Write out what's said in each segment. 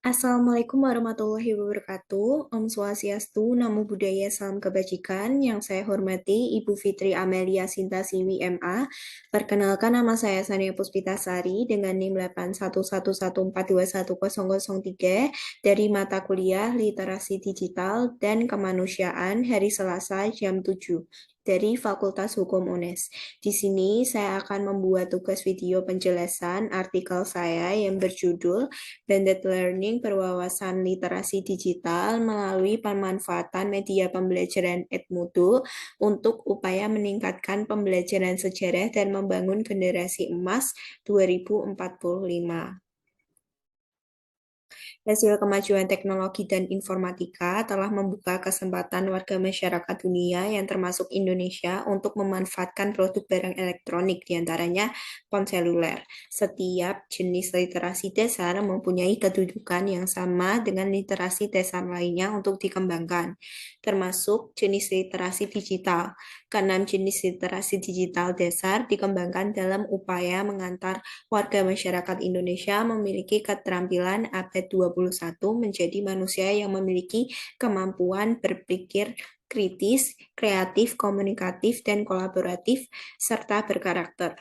Assalamualaikum warahmatullahi wabarakatuh. Om Swastiastu, Namo Buddhaya, Salam Kebajikan. Yang saya hormati Ibu Fitri Amelia Sintasiwi MA. Perkenalkan nama saya Sania Puspitasari dengan NIM 81114211003 dari mata kuliah Literasi Digital dan Kemanusiaan hari Selasa jam 7 dari Fakultas Hukum UNES. Di sini saya akan membuat tugas video penjelasan artikel saya yang berjudul Blended Learning Berwawasan Literasi Digital melalui pemanfaatan media pembelajaran Edmodo untuk upaya meningkatkan pembelajaran sejarah dan membangun generasi emas 2045. Hasil kemajuan teknologi dan informatika telah membuka kesempatan warga masyarakat dunia yang termasuk Indonesia untuk memanfaatkan produk barang elektronik, diantaranya ponsel seluler. Setiap jenis literasi dasar mempunyai kedudukan yang sama dengan literasi dasar lainnya untuk dikembangkan, termasuk jenis literasi digital. Keenam jenis literasi digital dasar dikembangkan dalam upaya mengantar warga masyarakat Indonesia memiliki keterampilan abad 21 menjadi manusia yang memiliki kemampuan berpikir kritis, kreatif, komunikatif, dan kolaboratif, serta berkarakter.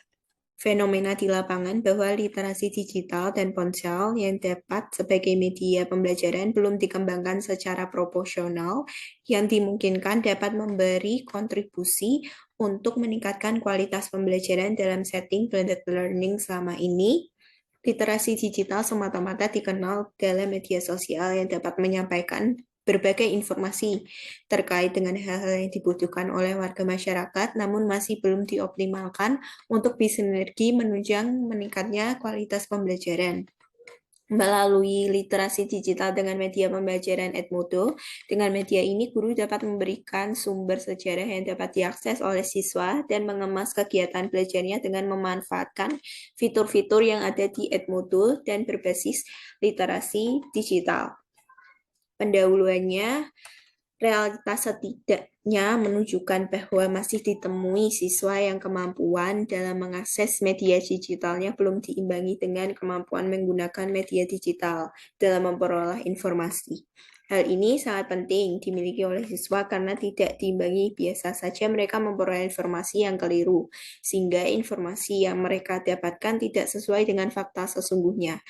Fenomena di lapangan bahwa literasi digital dan ponsel yang dapat sebagai media pembelajaran belum dikembangkan secara proporsional, yang dimungkinkan dapat memberi kontribusi untuk meningkatkan kualitas pembelajaran dalam setting blended learning selama ini. Literasi digital semata-mata dikenal dalam media sosial yang dapat menyampaikan berbagai informasi terkait dengan hal-hal yang dibutuhkan oleh warga masyarakat, namun masih belum dioptimalkan untuk bersinergi menunjang meningkatnya kualitas pembelajaran. Melalui literasi digital dengan media pembelajaran Edmodo, dengan media ini guru dapat memberikan sumber sejarah yang dapat diakses oleh siswa dan mengemas kegiatan belajarnya dengan memanfaatkan fitur-fitur yang ada di Edmodo dan berbasis literasi digital. Pendahuluannya, realitas setidaknya menunjukkan bahwa masih ditemui siswa yang kemampuan dalam mengakses media digitalnya belum diimbangi dengan kemampuan menggunakan media digital dalam memperoleh informasi. Hal ini sangat penting dimiliki oleh siswa karena tidak diimbangi biasa saja mereka memperoleh informasi yang keliru, sehingga informasi yang mereka dapatkan tidak sesuai dengan fakta sesungguhnya.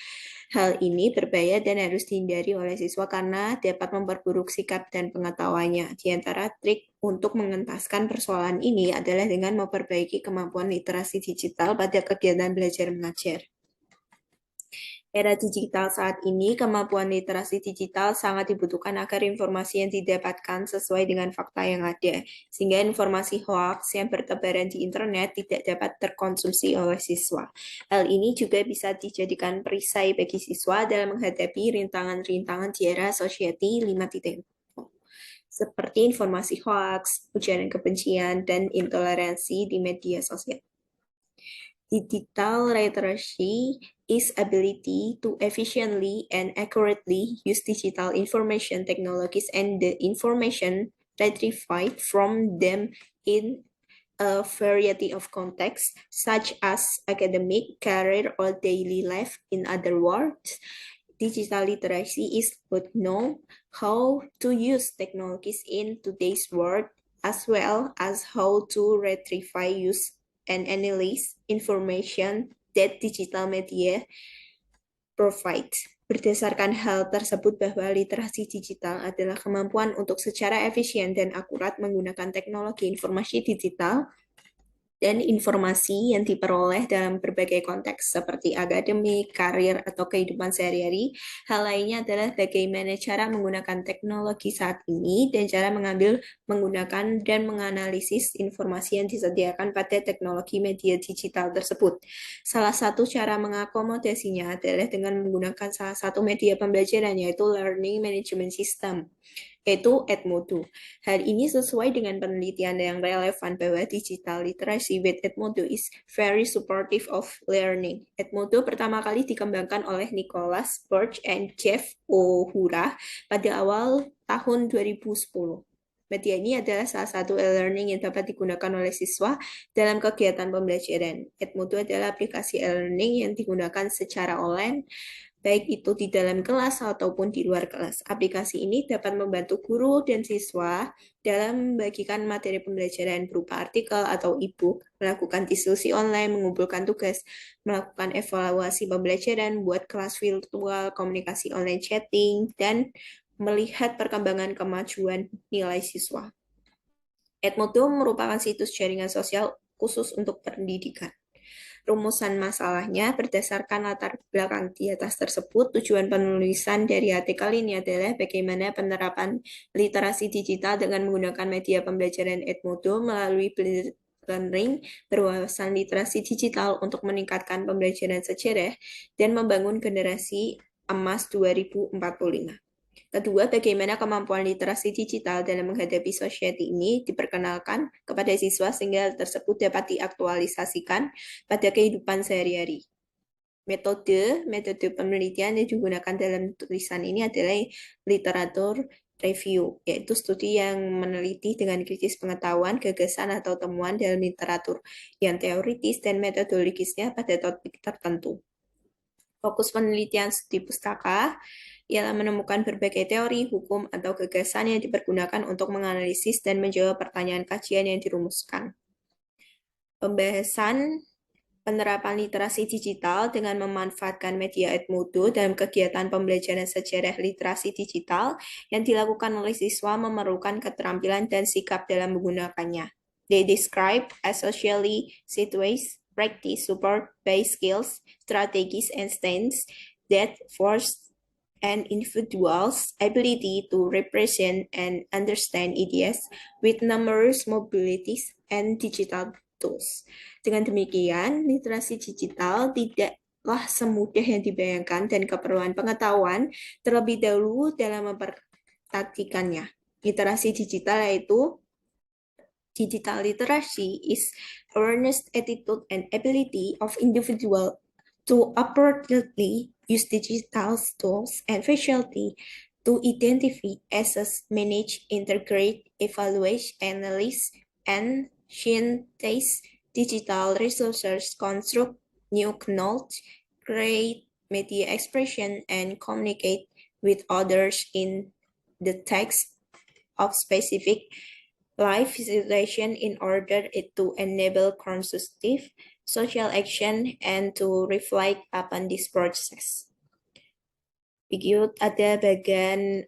Hal ini berbahaya dan harus dihindari oleh siswa karena dapat memperburuk sikap dan pengetahuannya. Di antara trik untuk mengentaskan persoalan ini adalah dengan memperbaiki kemampuan literasi digital pada kegiatan belajar mengajar. Era digital saat ini, kemampuan literasi digital sangat dibutuhkan agar informasi yang didapatkan sesuai dengan fakta yang ada, sehingga informasi hoax yang bertebaran di internet tidak dapat terkonsumsi oleh siswa. Hal ini juga bisa dijadikan perisai bagi siswa dalam menghadapi rintangan-rintangan di era Society 5.0, seperti informasi hoax, ujaran kebencian, dan intoleransi di media sosial. Digital literacy is ability to efficiently and accurately use digital information technologies and the information retrieved from them in a variety of contexts, such as academic, career, or daily life. In other words, digital literacy is both know how to use technologies in today's world as well as how to retrieve, use, and analyze information that digital media provide. Berdasarkan hal tersebut bahwa literasi digital adalah kemampuan untuk secara efisien dan akurat menggunakan teknologi informasi digital dan informasi yang diperoleh dalam berbagai konteks seperti akademik, karir, atau kehidupan sehari-hari. Hal lainnya adalah bagaimana cara menggunakan teknologi saat ini dan cara mengambil, menggunakan, dan menganalisis informasi yang disediakan pada teknologi media digital tersebut. Salah satu cara mengakomodasinya adalah dengan menggunakan salah satu media pembelajaran, yaitu Learning Management System, yaitu Edmodo. Hal ini sesuai dengan penelitian yang relevan bahwa digital literacy with Edmodo is very supportive of learning. Edmodo pertama kali dikembangkan oleh Nicholas Birch and Jeff Ohura pada awal tahun 2010. Media ini adalah salah satu e-learning yang dapat digunakan oleh siswa dalam kegiatan pembelajaran. Edmodo adalah aplikasi e-learning yang digunakan secara online baik itu di dalam kelas ataupun di luar kelas. Aplikasi ini dapat membantu guru dan siswa dalam membagikan materi pembelajaran berupa artikel atau e-book, melakukan diskusi online, mengumpulkan tugas, melakukan evaluasi pembelajaran, buat kelas virtual, komunikasi online chatting, dan melihat perkembangan kemajuan nilai siswa. Edmodo merupakan situs jaringan sosial khusus untuk pendidikan. Rumusan masalahnya berdasarkan latar belakang di atas tersebut, tujuan penulisan dari artikel ini adalah bagaimana penerapan literasi digital dengan menggunakan media pembelajaran Edmodo melalui blended learning berwawasan literasi digital untuk meningkatkan pembelajaran sejarah dan membangun generasi emas 2045. Kedua, bagaimana kemampuan literasi digital dalam menghadapi society ini diperkenalkan kepada siswa sehingga tersebut dapat diaktualisasikan pada kehidupan sehari-hari. Metode penelitian yang digunakan dalam tulisan ini adalah literatur review, yaitu studi yang meneliti dengan kritis pengetahuan, gagasan, atau temuan dalam literatur yang teoritis dan metodologisnya pada topik tertentu. Fokus penelitian studi pustaka ialah menemukan berbagai teori, hukum, atau gagasan yang dipergunakan untuk menganalisis dan menjawab pertanyaan kajian yang dirumuskan. Pembahasan penerapan literasi digital dengan memanfaatkan media Edmodo dalam kegiatan pembelajaran sejarah literasi digital yang dilakukan oleh siswa memerlukan keterampilan dan sikap dalam menggunakannya. They describe as socially situated practice support based skills, strategies, and stance that force an individual's ability to represent and understand ideas with numerous mobilities and digital tools. Dengan demikian, literasi digital tidaklah semudah yang dibayangkan dan keperluan pengetahuan terlebih dahulu dalam mempraktikkannya. Literasi digital yaitu digital literacy is awareness, attitude, and ability of individual to appropriately use digital tools and facility to identify, assess, manage, integrate, evaluate, analyze, and synthesize digital resources, construct new knowledge, create media expression, and communicate with others in the text of specific life situation in order to enable constructive social action and to reflect upon this process. Video ada bagian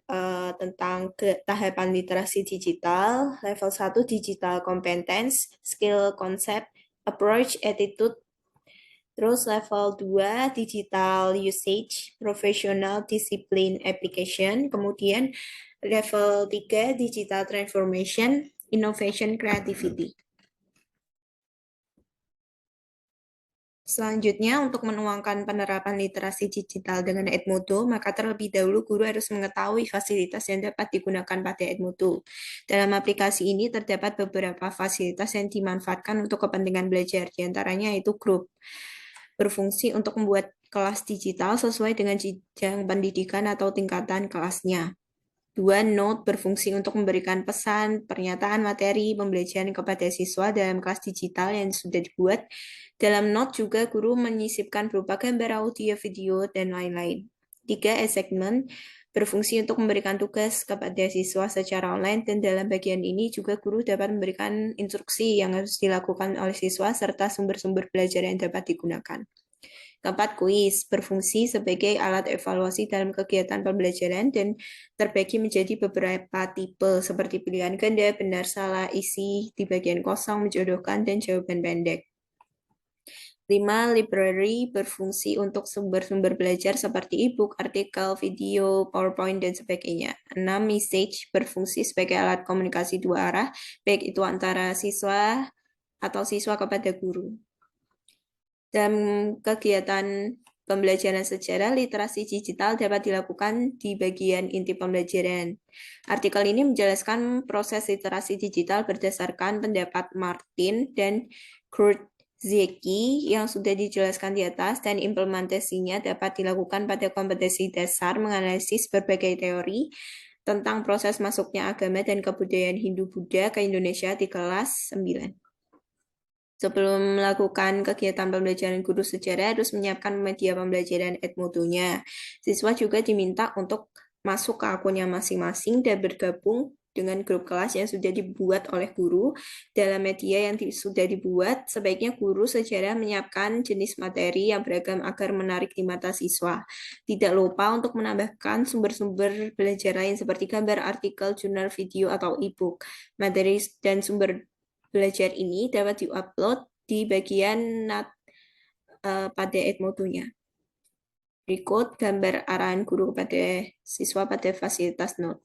tentang tahapan literasi digital, level 1 digital competence, skill concept, approach, attitude, terus level 2 digital usage, professional discipline application, kemudian level 3 digital transformation, innovation creativity. Selanjutnya, untuk menuangkan penerapan literasi digital dengan Edmodo, maka terlebih dahulu guru harus mengetahui fasilitas yang dapat digunakan pada Edmodo. Dalam aplikasi ini terdapat beberapa fasilitas yang dimanfaatkan untuk kepentingan belajar, diantaranya yaitu grup. Berfungsi untuk membuat kelas digital sesuai dengan jenjang pendidikan atau tingkatan kelasnya. 2. Note berfungsi untuk memberikan pesan, pernyataan materi, pembelajaran kepada siswa dalam kelas digital yang sudah dibuat. Dalam note juga guru menyisipkan berupa gambar, audio, video, dan lain-lain. 3. Assignment berfungsi untuk memberikan tugas kepada siswa secara online dan dalam bagian ini juga guru dapat memberikan instruksi yang harus dilakukan oleh siswa serta sumber-sumber belajar yang dapat digunakan. Keempat, kuis berfungsi sebagai alat evaluasi dalam kegiatan pembelajaran dan terbagi menjadi beberapa tipe seperti pilihan ganda, benar, salah, isi di bagian kosong, menjodohkan, dan jawaban pendek. 5. Library berfungsi untuk sumber-sumber belajar seperti e-book, artikel, video, PowerPoint, dan sebagainya. 6. Message berfungsi sebagai alat komunikasi dua arah, baik itu antara siswa atau siswa kepada guru. Dalam kegiatan pembelajaran sejarah, literasi digital dapat dilakukan di bagian inti pembelajaran. Artikel ini menjelaskan proses literasi digital berdasarkan pendapat Martin dan Kurt Zeki yang sudah dijelaskan di atas dan implementasinya dapat dilakukan pada kompetensi dasar menganalisis berbagai teori tentang proses masuknya agama dan kebudayaan Hindu-Buddha ke Indonesia di kelas 9. Sebelum melakukan kegiatan pembelajaran, guru sejarah harus menyiapkan media pembelajaran Edmodo-nya. Siswa juga diminta untuk masuk ke akunnya masing-masing dan bergabung dengan grup kelas yang sudah dibuat oleh guru. Dalam media yang sudah dibuat, sebaiknya guru sejarah menyiapkan jenis materi yang beragam agar menarik di mata siswa. Tidak lupa untuk menambahkan sumber-sumber belajar lain seperti gambar, artikel, jurnal, video, atau e-book. Materi dan sumber belajar ini dapat diupload di bagian pada Edmodo-nya. Berikut gambar arahan guru kepada siswa pada fasilitas Note.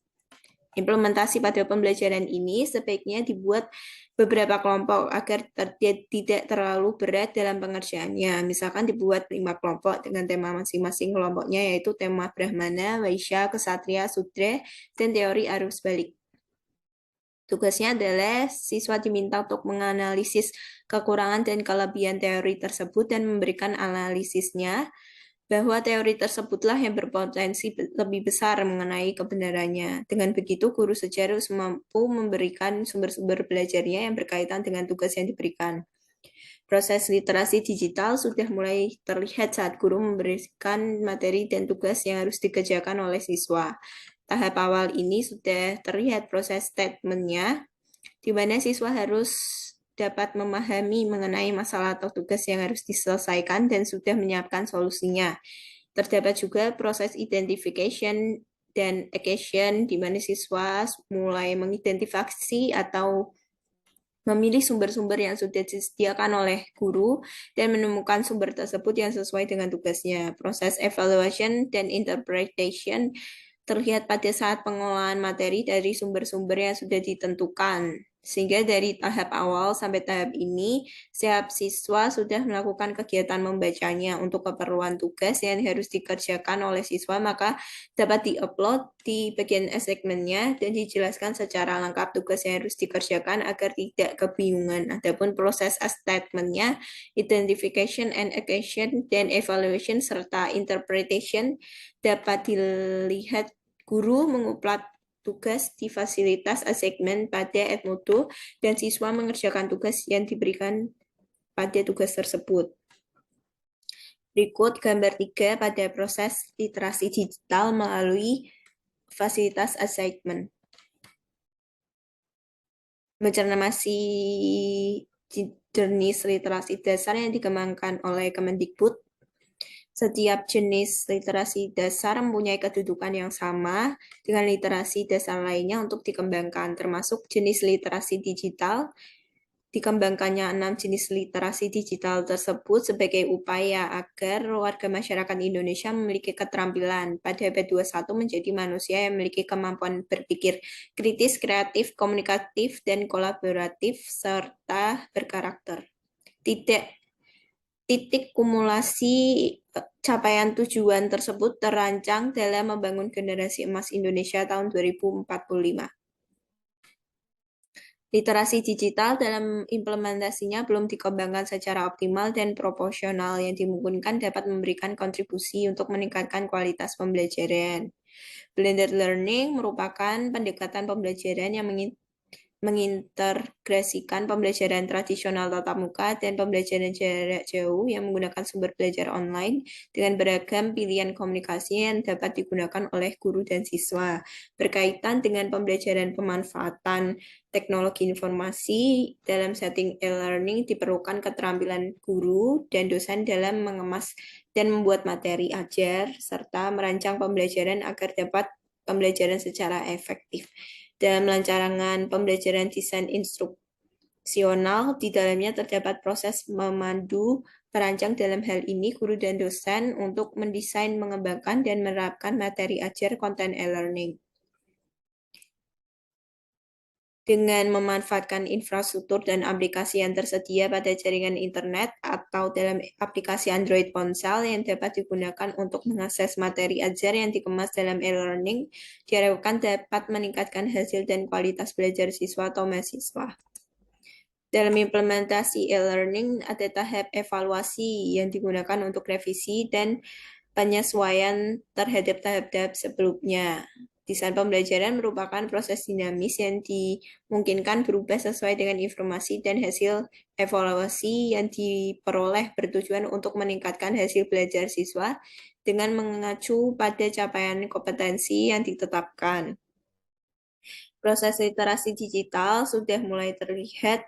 Implementasi pada pembelajaran ini sebaiknya dibuat beberapa kelompok agar tidak terlalu berat dalam pengerjaannya. Misalkan dibuat 5 kelompok dengan tema masing-masing kelompoknya, yaitu tema Brahmana, Vaishya, Ksatria, Sudra, dan teori arus balik. Tugasnya adalah siswa diminta untuk menganalisis kekurangan dan kelebihan teori tersebut dan memberikan analisisnya, bahwa teori tersebutlah yang berpotensi lebih besar mengenai kebenarannya. Dengan begitu, guru sejarah harus mampu memberikan sumber-sumber belajarnya yang berkaitan dengan tugas yang diberikan. Proses literasi digital sudah mulai terlihat saat guru memberikan materi dan tugas yang harus dikerjakan oleh siswa. Tahap awal ini sudah terlihat proses statement-nya, di mana siswa harus dapat memahami mengenai masalah atau tugas yang harus diselesaikan dan sudah menyiapkan solusinya. Terdapat juga proses identification dan action, di mana siswa mulai mengidentifikasi atau memilih sumber-sumber yang sudah disediakan oleh guru dan menemukan sumber tersebut yang sesuai dengan tugasnya. Proses evaluation dan interpretation terlihat pada saat pengolahan materi dari sumber-sumber yang sudah ditentukan. Sehingga dari tahap awal sampai tahap ini, setiap siswa sudah melakukan kegiatan membacanya untuk keperluan tugas yang harus dikerjakan oleh siswa, maka dapat diupload di bagian assignment-nya dan dijelaskan secara lengkap tugas yang harus dikerjakan agar tidak kebingungan. Adapun proses statement-nya, identification and action, dan evaluation serta interpretation dapat dilihat guru mengupload tugas di fasilitas assignment pada Edmodo dan siswa mengerjakan tugas yang diberikan pada tugas tersebut. Berikut gambar 3 pada proses literasi digital melalui fasilitas assignment. Mencermati jenis literasi dasar yang dikembangkan oleh Kemendikbud, setiap jenis literasi dasar mempunyai kedudukan yang sama dengan literasi dasar lainnya untuk dikembangkan, termasuk jenis literasi digital. Dikembangkannya 6 jenis literasi digital tersebut sebagai upaya agar warga masyarakat Indonesia memiliki keterampilan pada abad 21 menjadi manusia yang memiliki kemampuan berpikir kritis, kreatif, komunikatif, dan kolaboratif, serta berkarakter. Titik kumulasi capaian tujuan tersebut terancang dalam membangun generasi emas Indonesia tahun 2045. Literasi digital dalam implementasinya belum dikembangkan secara optimal dan proporsional yang dimungkinkan dapat memberikan kontribusi untuk meningkatkan kualitas pembelajaran. Blended learning merupakan pendekatan pembelajaran yang mengintegrasikan pembelajaran tradisional tatap muka dan pembelajaran jarak jauh yang menggunakan sumber belajar online dengan beragam pilihan komunikasi yang dapat digunakan oleh guru dan siswa. Berkaitan dengan pembelajaran pemanfaatan teknologi informasi dalam setting e-learning, diperlukan keterampilan guru dan dosen dalam mengemas dan membuat materi ajar serta merancang pembelajaran agar dapat pembelajaran secara efektif. Dalam rancangan pembelajaran desain instruksional, di dalamnya terdapat proses memandu perancang dalam hal ini guru dan dosen untuk mendesain, mengembangkan, dan menerapkan materi ajar konten e-learning. Dengan memanfaatkan infrastruktur dan aplikasi yang tersedia pada jaringan internet atau dalam aplikasi Android ponsel yang dapat digunakan untuk mengakses materi ajar yang dikemas dalam e-learning, diharapkan dapat meningkatkan hasil dan kualitas belajar siswa atau mahasiswa. Dalam implementasi e-learning, ada tahap evaluasi yang digunakan untuk revisi dan penyesuaian terhadap tahap-tahap sebelumnya. Desain pembelajaran merupakan proses dinamis yang dimungkinkan berubah sesuai dengan informasi dan hasil evaluasi yang diperoleh bertujuan untuk meningkatkan hasil belajar siswa dengan mengacu pada capaian kompetensi yang ditetapkan. Proses literasi digital sudah mulai terlihat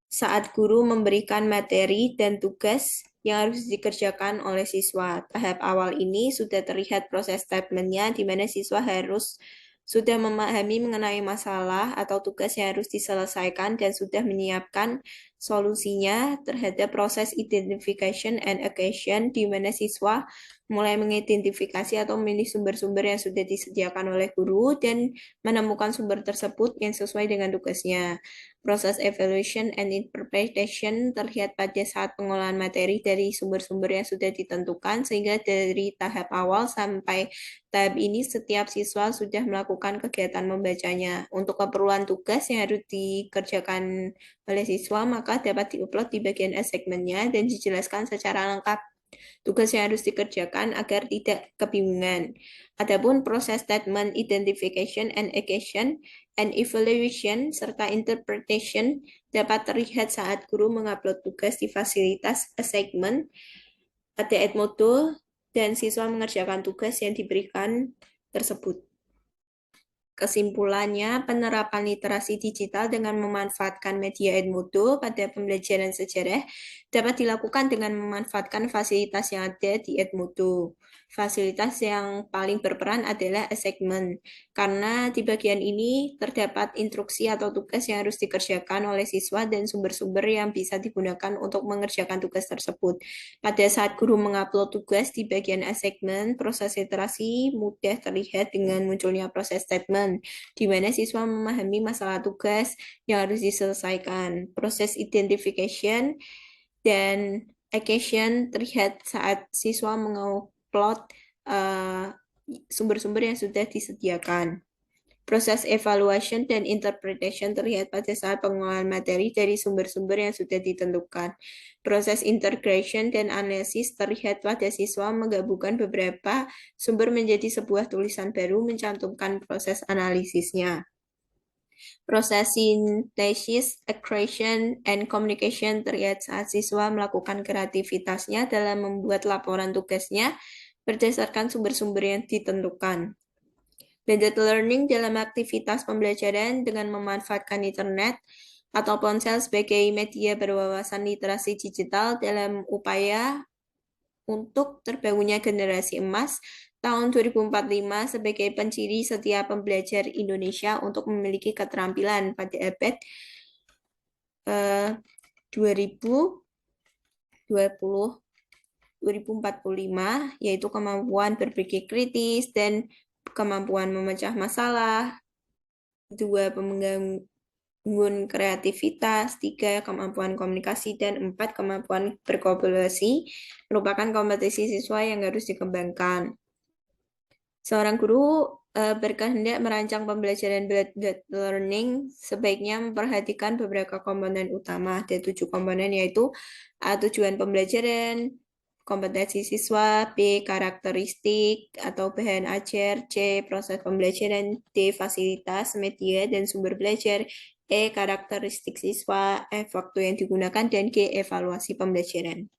saat guru memberikan materi dan tugas yang harus dikerjakan oleh siswa. Tahap awal ini sudah terlihat proses statementnya, di mana siswa harus sudah memahami mengenai masalah atau tugas yang harus diselesaikan dan sudah menyiapkan solusinya terhadap proses identification and action, di mana siswa mulai mengidentifikasi atau memilih sumber-sumber yang sudah disediakan oleh guru dan menemukan sumber tersebut yang sesuai dengan tugasnya. Proses evaluation and interpretation terlihat pada saat pengolahan materi dari sumber-sumber yang sudah ditentukan, sehingga dari tahap awal sampai tahap ini setiap siswa sudah melakukan kegiatan membacanya. Untuk keperluan tugas yang harus dikerjakan oleh siswa, maka dapat diupload di bagian assignment-nya dan dijelaskan secara lengkap tugas yang harus dikerjakan agar tidak kebingungan. Adapun proses statement identification and action and evaluation serta interpretation dapat terlihat saat guru mengupload tugas di fasilitas assignment pada Edmodo dan siswa mengerjakan tugas yang diberikan tersebut. Kesimpulannya, penerapan literasi digital dengan memanfaatkan media Edmodo pada pembelajaran sejarah dapat dilakukan dengan memanfaatkan fasilitas yang ada di Edmodo. Fasilitas yang paling berperan adalah assignment, karena di bagian ini terdapat instruksi atau tugas yang harus dikerjakan oleh siswa dan sumber-sumber yang bisa digunakan untuk mengerjakan tugas tersebut. Pada saat guru mengupload tugas di bagian assignment, proses literasi mudah terlihat dengan munculnya proses statement, di mana siswa memahami masalah tugas yang harus diselesaikan. Proses identification dan action terlihat saat siswa mengupload sumber-sumber yang sudah disediakan. Proses evaluation dan interpretation terlihat pada saat pengolahan materi dari sumber-sumber yang sudah ditentukan. Proses integration dan analisis terlihat pada siswa menggabungkan beberapa sumber menjadi sebuah tulisan baru mencantumkan proses analisisnya. Proses synthesis, accretion, and communication terlihat saat siswa melakukan kreativitasnya dalam membuat laporan tugasnya berdasarkan sumber-sumber yang ditentukan. Blended learning dalam aktivitas pembelajaran dengan memanfaatkan internet atau ponsel sebagai media berwawasan literasi digital dalam upaya untuk terbangunnya generasi emas tahun 2045 sebagai penciri setiap pembelajar Indonesia untuk memiliki keterampilan pada abad 2020 2045, yaitu kemampuan berpikir kritis dan kemampuan memecah masalah, 2 membangun kreativitas, 3 kemampuan komunikasi, dan 4 kemampuan berkolaborasi merupakan kompetensi siswa yang harus dikembangkan. Seorang guru berkehendak merancang pembelajaran blended learning sebaiknya memperhatikan beberapa komponen utama. Ada 7 komponen, yaitu A. Tujuan pembelajaran, kompetensi siswa, B. Karakteristik atau bahan ajar, C. Proses pembelajaran, D. Fasilitas, media, dan sumber belajar, E. Karakteristik siswa, F. Waktu yang digunakan, dan G. Evaluasi pembelajaran.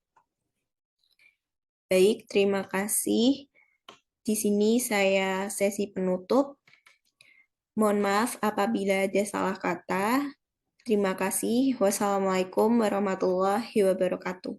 Baik, terima kasih. Di sini saya sesi penutup. Mohon maaf apabila ada salah kata. Terima kasih. Wassalamualaikum warahmatullahi wabarakatuh.